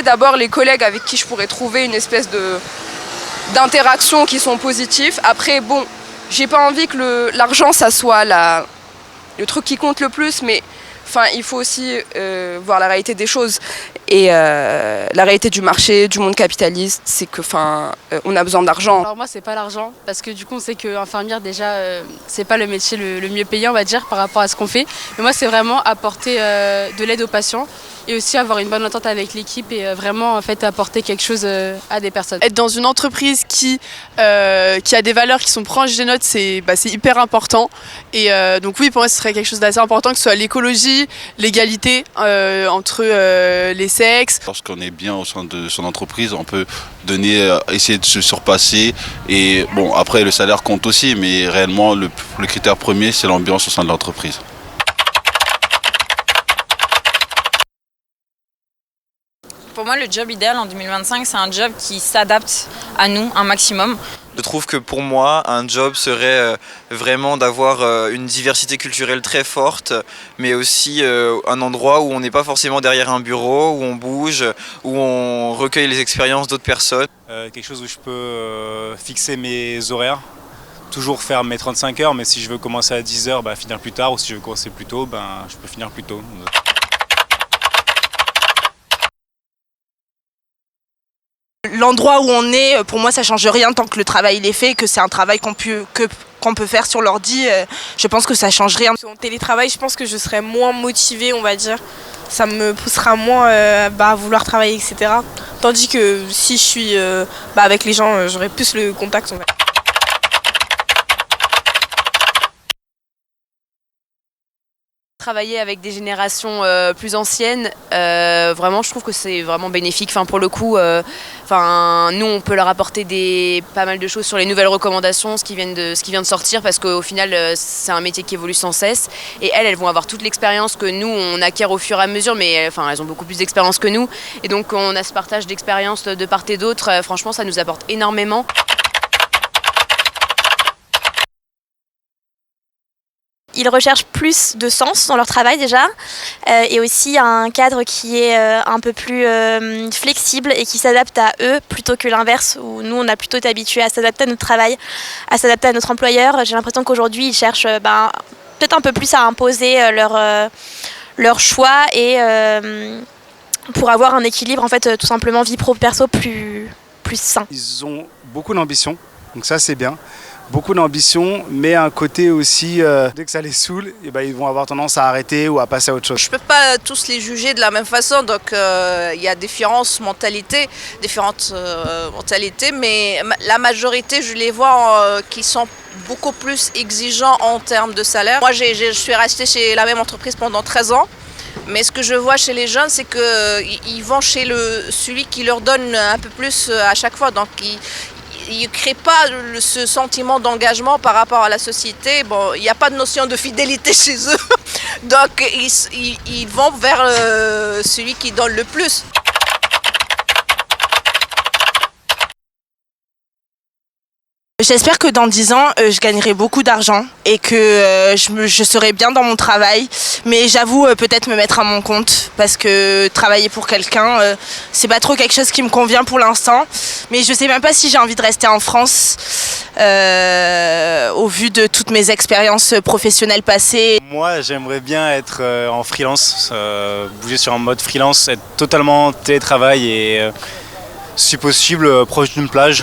d'abord les collègues avec qui je pourrais trouver une espèce d'interactions qui sont positives. Après, bon, j'ai pas envie que l'argent, ça soit le truc qui compte le plus, mais enfin, il faut aussi voir la réalité des choses. Et la réalité du marché, du monde capitaliste, c'est que, on a besoin d'argent. Alors moi, c'est pas l'argent, parce que du coup, on sait qu'infirmière, déjà, c'est pas le métier le mieux payé, on va dire, par rapport à ce qu'on fait. Mais moi, c'est vraiment apporter de l'aide aux patients et aussi avoir une bonne entente avec l'équipe et vraiment, en fait, apporter quelque chose à des personnes. Être dans une entreprise qui a des valeurs qui sont proches des nôtres, c'est hyper important. Et donc oui, pour moi, ce serait quelque chose d'assez important, que ce soit l'écologie, l'égalité entre les sexes. Lorsqu'on est bien au sein de son entreprise, on peut essayer de se surpasser. Et bon, après, le salaire compte aussi, mais réellement, le critère premier, c'est l'ambiance au sein de l'entreprise. Pour moi, le job idéal en 2025, c'est un job qui s'adapte à nous un maximum. Je trouve que pour moi, un job serait vraiment d'avoir une diversité culturelle très forte, mais aussi un endroit où on n'est pas forcément derrière un bureau, où on bouge, où on recueille les expériences d'autres personnes. Quelque chose où je peux fixer mes horaires, toujours faire mes 35 heures, mais si je veux commencer à 10 heures, finir plus tard, ou si je veux commencer plus tôt, je peux finir plus tôt. L'endroit où on est, pour moi, ça change rien tant que le travail il est fait, que c'est un travail qu'on peut faire sur l'ordi. Je pense que ça change rien. En télétravail, je pense que je serai moins motivée, on va dire. Ça me poussera moins à vouloir travailler, etc. Tandis que si je suis avec les gens, j'aurai plus le contact. Travailler avec des générations plus anciennes, vraiment je trouve que c'est vraiment bénéfique. Pour le coup, nous on peut leur apporter pas mal de choses sur les nouvelles recommandations, ce qui vient de sortir, parce qu'au final c'est un métier qui évolue sans cesse. Et elles vont avoir toute l'expérience que nous on acquiert au fur et à mesure, mais elles ont beaucoup plus d'expérience que nous. Et donc on a ce partage d'expérience de part et d'autre. Franchement, ça nous apporte énormément. Ils recherchent plus de sens dans leur travail déjà, et aussi un cadre qui est un peu plus flexible et qui s'adapte à eux plutôt que l'inverse, où nous on a plutôt été habitués à s'adapter à notre travail, à s'adapter à notre employeur. J'ai l'impression qu'aujourd'hui ils cherchent peut-être un peu plus à imposer leur choix et pour avoir un équilibre en fait tout simplement vie pro-perso plus sain. Ils ont beaucoup d'ambition, donc ça c'est bien. Beaucoup d'ambition, mais un côté aussi, dès que ça les saoule, ils vont avoir tendance à arrêter ou à passer à autre chose. Je ne peux pas tous les juger de la même façon, donc il y a différentes mentalités, mais la majorité, je les vois qui sont beaucoup plus exigeants en termes de salaire. Moi, je suis restée chez la même entreprise pendant 13 ans. Mais ce que je vois chez les jeunes, c'est qu'ils vont chez celui qui leur donne un peu plus à chaque fois. Donc, ils ne créent pas ce sentiment d'engagement par rapport à la société. Bon, il n'y a pas de notion de fidélité chez eux. Donc, ils vont vers celui qui donne le plus. J'espère que dans 10 ans, je gagnerai beaucoup d'argent et que je serai bien dans mon travail. Mais j'avoue peut-être me mettre à mon compte parce que travailler pour quelqu'un, c'est pas trop quelque chose qui me convient pour l'instant. Mais je sais même pas si j'ai envie de rester en France au vu de toutes mes expériences professionnelles passées. Moi, j'aimerais bien être en freelance, bouger sur un mode freelance, être totalement télétravail et si possible proche d'une plage.